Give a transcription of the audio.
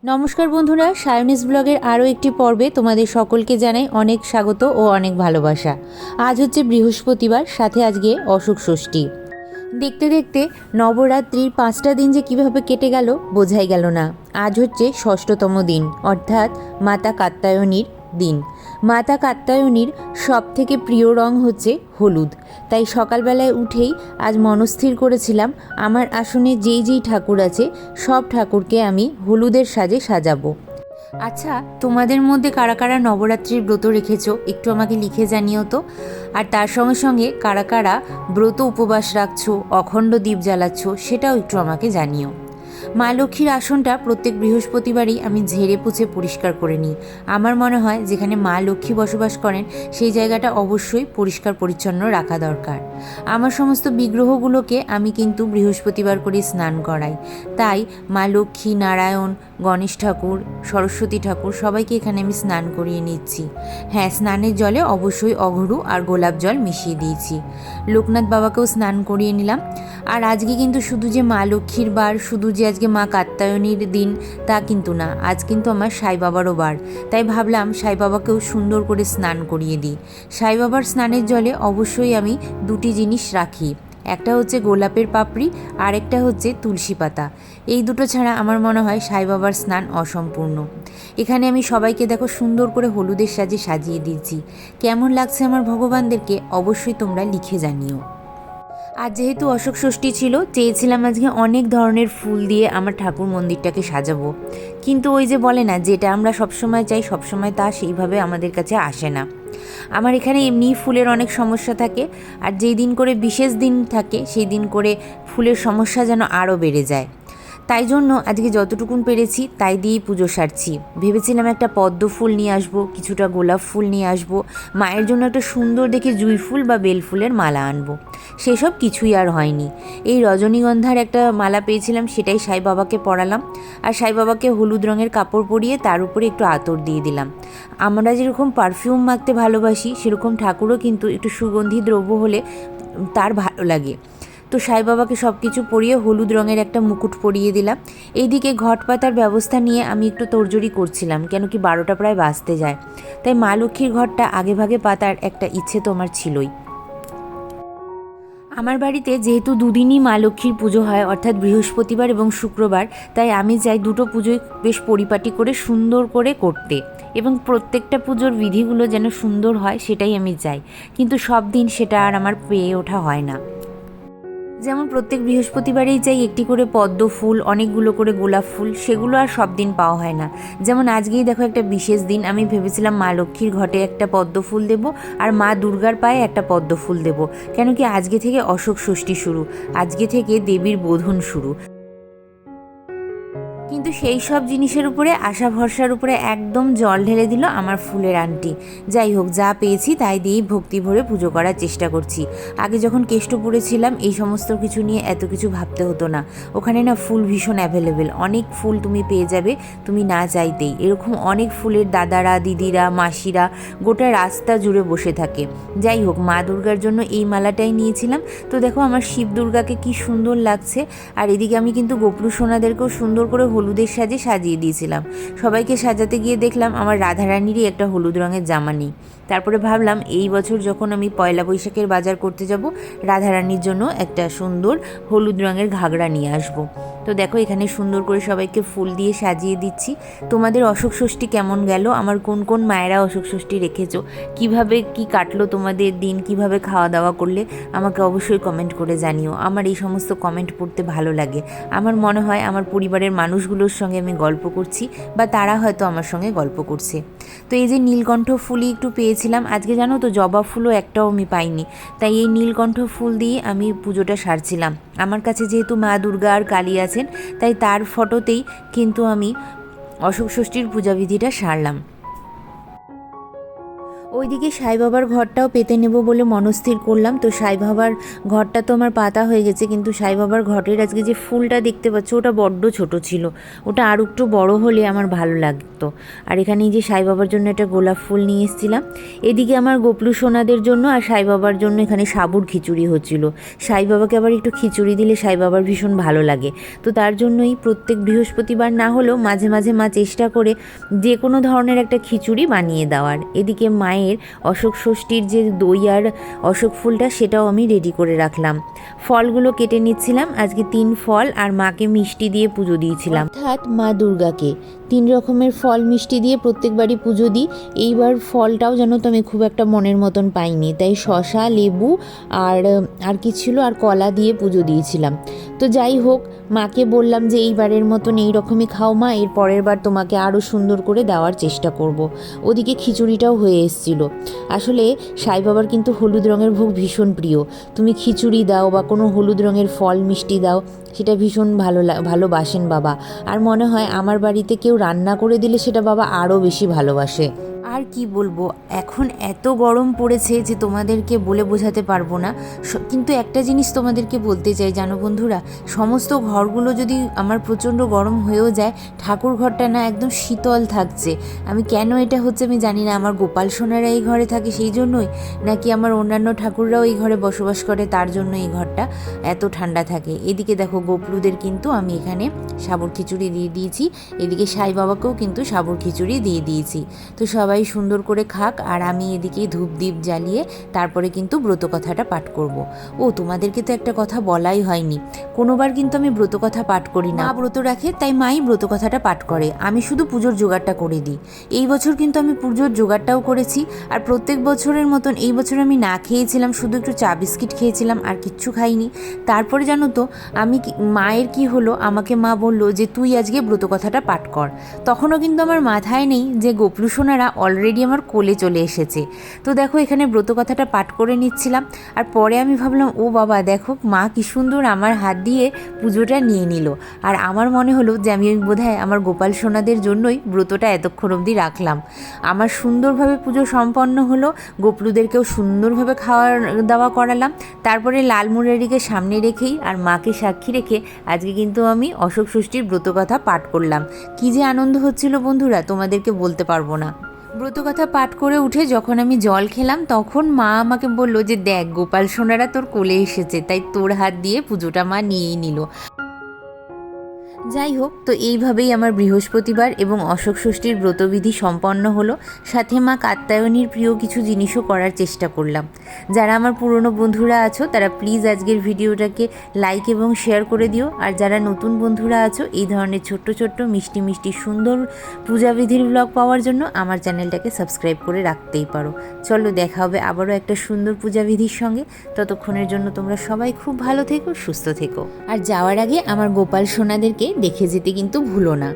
নমস্কার বন্ধুরা, সায়নিস ব্লগের আরও একটি পর্বে তোমাদের সকলকে জানাই অনেক স্বাগত ও অনেক ভালোবাসা। আজ হচ্ছে বৃহস্পতিবার, সাথে আজকে অশোক ষষ্ঠী। দেখতে দেখতে নবরাত্রির 5টা দিন যে কিভাবে কেটে গেল বোঝাই গেল না। আজ হচ্ছে ষষ্ঠতম দিন, অর্থাৎ মাতা কাত্যায়নীর দিন। মাতা কাত্যায়নীর সব থেকে প্রিয় রং হচ্ছে হলুদ। তাই সকালবেলায় উঠেই আজ মনস্থির করেছিলাম আমার আসনে যেই যেই ঠাকুর আছে সব ঠাকুরকে আমি হলুদের সাজে সাজাবো। আচ্ছা, তোমাদের মধ্যে কারা কারা নবরাত্রির ব্রত রেখেছো একটু আমাকে লিখে জানিও তো। আর তার সঙ্গে সঙ্গে কারা কারা ব্রত উপবাস রাখছো, অখণ্ড দ্বীপ জ্বালাচ্ছ, সেটাও একটু আমাকে জানিও। মা লক্ষ্মীর আসনটা প্রত্যেক বৃহস্পতিবারই আমি ঝেড়ে পুছে পরিষ্কার করে নিই। আমার মনে হয় যেখানে মা লক্ষ্মী বসবাস করেন সেই জায়গাটা অবশ্যই পরিষ্কার পরিচ্ছন্ন রাখা দরকার। আমার সমস্ত বিগ্রহগুলোকে আমি কিন্তু বৃহস্পতিবার করে স্নান করাই। তাই মা লক্ষ্মী, নারায়ণ, গণেশ ঠাকুর, সরস্বতী ঠাকুর সবাইকে এখানে আমি স্নান করিয়ে নিচ্ছি। হ্যাঁ, স্নানের জলে অবশ্যই অঘরু আর গোলাপ জল মিশিয়ে দিয়েছি। লোকনাথ বাবাকেও স্নান করিয়ে নিলাম। আর আজকে কিন্তু শুধু যে মা লক্ষ্মীর বার, শুধু যে আজকে মা কাত্যায়নীর দিন তা কিন্তু না, আজ কিন্তু আমার সাই বাবারও বার। তাই ভাবলাম সাই বাবাকেও সুন্দর করে স্নান করিয়ে দিই। সাই বাবার স্নানের জলে অবশ্যই আমি দুটি জিনিস রাখি, একটা হচ্ছে গোলাপের পাপড়ি আর একটা হচ্ছে তুলসী পাতা। এই দুটো ছাড়া আমার মনে হয় সাই বাবার স্নান অসম্পূর্ণ। এখানে আমি সবাইকে দেখো সুন্দর করে হলুদের সাজে সাজিয়ে দিয়েছি। কেমন লাগছে আমার ভগবানদেরকে অবশ্যই তোমরা লিখে জানিও। আর যেহেতু অশোক ষষ্ঠী ছিল, চেয়েছিলাম আজকে অনেক ধরনের ফুল দিয়ে আমার ঠাকুর মন্দিরটাকে সাজাবো। কিন্তু ওই যে বলে না, যেটা আমরা সবসময় চাই সবসময় তা সেইভাবে আমাদের কাছে আসে না। আমার এখানে এমনিই ফুলের অনেক সমস্যা থাকে, আর যেই দিন করে বিশেষ দিন থাকে সেই দিন করে ফুলের সমস্যা যেন আরও বেড়ে যায়। তাই জন্য আজকে যতটুকুন পেরেছি তাই দিয়েই পুজো সারছি। ভেবেছিলাম একটা পদ্ম ফুল নিয়ে আসবো, কিছুটা গোলাপ ফুল নিয়ে আসবো, মায়ের জন্য একটা সুন্দর দেখে জুঁই ফুল বা বেল ফুলের মালা আনবো। সেসব কিছুই আর হয়নি। এই রজনীগন্ধার একটা মালা পেয়েছিলাম, সেটাই সাই বাবাকে পরালাম। আর সাই বাবাকে হলুদ রঙের কাপড় পরিয়ে তার উপরে একটু আতর দিয়ে দিলাম। আমরা যেরকম পারফিউম মাখতে ভালোবাসি, সেরকম ঠাকুরও কিন্তু একটু সুগন্ধি দ্রব্য হলে তার ভালো লাগে। তো সাই বাবাকে সব কিছু পরিয়ে হলুদ রঙের একটা মুকুট পরিয়ে দিলাম। এইদিকে ঘট পাতার ব্যবস্থা নিয়ে আমি একটু তোড়জোড়ি করছিলাম, কেন কি 12টা প্রায় বাজতে যায়। তাই মা লক্ষ্মীর ঘরটা আগে ভাগে পাতার একটা ইচ্ছে তো আমার ছিলই। আমার বাড়িতে যেহেতু দুদিনই মা লক্ষ্মীর পুজো হয়, অর্থাৎ বৃহস্পতিবার এবং শুক্রবার, তাই আমি চাই দুটো পুজোই বেশ পরিপাটি করে সুন্দর করে করতে, এবং প্রত্যেকটা পুজোর বিধিগুলো যেন সুন্দর হয় সেটাই আমি চাই। কিন্তু সব দিন সেটা আর আমার পেয়ে ওঠা হয় না। যেমন প্রত্যেক বৃহস্পতিবারেই চাই একটি করে পদ্ম ফুল, অনেকগুলো করে গোলাপ ফুল, সেগুলো আর সব দিন পাওয়া হয় না। যেমন আজকেই দেখো একটা বিশেষ দিন, আমি ভেবেছিলাম মা লক্ষ্মীর ঘটে একটা পদ্ম ফুল দেবো আর মা দুর্গার পায়ে একটা পদ্ম ফুল দেবো, কেন কি আজকে থেকে অশোক ষষ্ঠী শুরু, আজকে থেকে দেবীর বোধন শুরু। কিন্তু সেই সব জিনিসের উপরে, আশা ভরসার উপরে একদম জল ঢেলে দিল আমার ফুলের আন্টি। যাই হোক, যা পেয়েছি তাই দিয়েই ভক্তি ভরে পুজো করার চেষ্টা করছি। আগে যখন কেষ্টপুরে ছিলাম এই সমস্ত কিছু নিয়ে এত কিছু ভাবতে হতো না। ওখানে না ফুল ভীষণ অ্যাভেলেবেল, অনেক ফুল তুমি পেয়ে যাবে তুমি না চাইতেই। এরকম অনেক ফুলের দাদারা, দিদিরা, মাসিরা গোটা রাস্তা জুড়ে বসে থাকে। যাই হোক, মা দুর্গার জন্য এই মালাটাই নিয়েছিলাম। তো দেখো আমার শিব দুর্গাকে কি সুন্দর লাগছে। আর এদিকে আমি কিন্তু গোপলু সোনাদেরকেও সুন্দর করে হলুদের সাজে সাজিয়ে দিয়েছিলাম। সবাইকে সাজাতে গিয়ে দেখলাম আমার রাধারানীরই একটা হলুদ রঙের জামা নেই। তারপরে ভাবলাম এই বছর যখন আমি পয়লা বৈশাখের বাজার করতে যাব, রাধারানীর জন্য একটা সুন্দর হলুদ রঙের ঘাগরা নিয়ে আসবো। তো দেখো এখানে সুন্দর করে সবাইকে ফুল দিয়ে সাজিয়ে দিচ্ছি। তোমাদের অশোক ষষ্ঠী কেমন গেল? আমার কোন কোন মায়েরা অশোক ষষ্ঠী রেখেছো? কিভাবে কি কাটলো তোমাদের দিন? কিভাবে খাওয়া দাওয়া করলে? আমাকে অবশ্যই কমেন্ট করে জানিও। আমার এই সমস্ত কমেন্ট পড়তে ভালো লাগে। আমার মনে হয় আমার পরিবারের মানুষগুলোর সঙ্গে আমি গল্প করছি, বা তারা হয়তো আমার সঙ্গে গল্প করছে। তো এই যে নীলকণ্ঠ ফুলই একটু পেয়েছিলাম আজকে, জানো তো জবা ফুলও একটাও আমি পাইনি। তাই এই নীলকণ্ঠ ফুল দিয়ে আমি পুজোটা সারছিলাম। আমার কাছে যেহেতু মা দুর্গা আর কালী আছেন, তাই তার ফটোতেই কিন্তু আমি অশোক ষষ্ঠীর পূজাবিধিটা সারলাম। ওইদিকে সাই বাবার ঘরটাও পেতে নেব বলে মনস্থির করলাম। তো সাই বাবার ঘরটা তো আমার পাতা হয়ে গেছে, কিন্তু সাই বাবার ঘরের আজকে যে ফুলটা দেখতে পাচ্ছ ওটা বড্ড ছোট ছিল, ওটা আর একটু বড় হলে আমার ভালো লাগতো। আর এখানে এই যে সাই বাবার জন্য একটা গোলাপ ফুল নিয়ে এসেছিলাম। এদিকে আমার গোপলু সোনাদের জন্য আর সাই বাবার জন্য এখানে সাবুর খিচুড়ি হচ্ছিল। সাই বাবাকে আবার একটু খিচুড়ি দিলে সাই বাবার ভীষণ ভালো লাগে, তো তার জন্যই প্রত্যেক বৃহস্পতিবার না হলেও মাঝে মাঝে মা চেষ্টা করে যে কোনো ধরনের একটা খিচুড়ি বানিয়ে দেওয়ার। এদিকে মায়ের অশোক ষষ্ঠীর যে দই আর অশোক ফুলটা সেটাও আমি রেডি করে রাখলাম। ফলগুলো কেটে নিচ্ছিলাম, আজকে 3 ফল আর মাকে মিষ্টি দিয়ে পুজো দিয়েছিলাম, অর্থাৎ মা দুর্গাকে 3 রকমের ফল মিষ্টি দিয়ে প্রত্যেকবারই পুজো দিই। এইবার ফলটাও যেন তো আমি খুব একটা মনের মতন পাইনি, তাই শসা, লেবু আর কি ছিল আর কলা দিয়ে পুজো দিয়েছিলাম। তো যাই হোক, মাকে বললাম যে এইবারের মতন এই রকমই খাও মা, এর পরের বার তোমাকে আরও সুন্দর করে দেওয়ার চেষ্টা করব। ওদিকে খিচুড়িটাও হয়ে এসেছিলো। আসলে সাই বাবার কিন্তু হলুদ রঙের ভোগ ভীষণ প্রিয়। তুমি খিচুড়ি দাও বা কোনো হলুদ রঙের ফল মিষ্টি দাও, সেটা ভীষণ ভালোবাসেন বাবা। আর মনে হয় আমার বাড়িতে কেউ রান্না করে দিলে সেটা বাবা আরও বেশি ভালোবাসে। আর কি বলবো, এখন এত গরম পড়েছে যে তোমাদেরকে বলে বোঝাতে পারবো না। কিন্তু একটা জিনিস তোমাদেরকে বলতে চাই জানো বন্ধুরা, সমস্ত ঘরগুলো যদি আমার প্রচণ্ড গরম হয়েও যায়, ঠাকুর ঘরটা না একদম শীতল থাকছে। আমি কেন এটা হচ্ছে আমি জানি না, আমার গোপাল সোনারা এই ঘরে থাকে সেই জন্যই, নাকি আমার অন্যান্য ঠাকুররাও এই ঘরে বসবাস করে তার জন্য এই ঘরটা এত ঠান্ডা থাকে। এদিকে দেখো গোপলুদের কিন্তু আমি এখানে সাবুর খিচুড়ি দিয়ে দিয়েছি, এদিকে সাই বাবাকেও কিন্তু সাবুর খিচুড়ি দিয়ে দিয়েছি। তো সবাই সুন্দর করে খাক, আর আমি এদিকে ধূপ দ্বীপ জ্বালিয়ে তারপরে কিন্তু ব্রত কথাটা পাঠ করব। ও তোমাদেরকে তো একটা কথা বলাই হয়নি, কোনোবার কিন্তু আমি ব্রত কথা পাঠ করি না, মা ব্রত রাখে তাই মাই ব্রত কথাটা পাঠ করে, আমি শুধু পুজোর জোগাড়টা করে দিই। এই বছর কিন্তু আমি পুজোর জোগাড়টাও করেছি, আর প্রত্যেক বছরের মতন এই বছর আমি না খেয়েছিলাম, শুধু একটু চা বিস্কিট খেয়েছিলাম আর কিচ্ছু খাইনি। তারপরে জানো তো আমি মায়ের কি হলো, আমাকে মা বললো যে তুই আজকে ব্রত কথাটা পাঠ কর। তখনও কিন্তু আমার মাথায় নেই যে গোপলু সোনারা অলরেডি আমার কোলে চলে এসেছে। তো দেখো এখানে ব্রত কথাটা পাঠ করে নিচ্ছিলাম, আর পরে আমি ভাবলাম ও বাবা দেখো মা কি সুন্দর আমার হাত দিয়ে পুজোটা নিয়ে নিল। আর আমার মনে হলো যে আমি বোধহয় আমার গোপাল সোনাদের জন্যই ব্রতটা এতক্ষণ অবধি রাখলাম। আমার সুন্দরভাবে পুজো সম্পন্ন হলো, গোপলুদেরকেও সুন্দরভাবে খাওয়া দাওয়া করালাম। তারপরে লাল মুরারিকে সামনে রেখেই আর মাকে সাক্ষী রেখে আজকে কিন্তু আমি অশোক ষষ্ঠীর ব্রত কথা পাঠ করলাম। কী যে আনন্দ হচ্ছিল বন্ধুরা, তোমাদেরকে বলতে পারবো না। ব্রতকথা পাঠ করে উঠে যখন আমি জল খেলাম, তখন মা আমাকে বলল যে দেখ গোপাল সোনারা তোর কোলে এসেছে, তাই তোর হাত দিয়ে পুজোটা মা নিয়েই নিল। যাই হোক, তো এইভাবেই আমার বৃহস্পতিবার এবং অশোক ষষ্ঠীর ব্রতবিধি সম্পন্ন হলো। সাথে মা কাত্যায়নীর প্রিয় কিছু জিনিসও করার চেষ্টা করলাম। যারা আমার পুরনো বন্ধুরা আছো তারা প্লিজ আজকের ভিডিওটাকে লাইক এবং শেয়ার করে দিও, আর যারা নতুন বন্ধুরা আছো এই ধরনের ছোট্ট ছোট্ট মিষ্টি মিষ্টি সুন্দর পূজাবিধির ব্লগ পাওয়ার জন্য আমার চ্যানেলটাকে সাবস্ক্রাইব করে রাখতেই পারো। চলো দেখা হবে আবারও একটা সুন্দর পূজাবিধির সঙ্গে। ততক্ষণের জন্য তোমরা সবাই খুব ভালো থেকো, সুস্থ থেকো, আর যাওয়ার আগে আমার গোপাল সোনাদেরকে দেখে যেতে কিন্তু ভুলো না।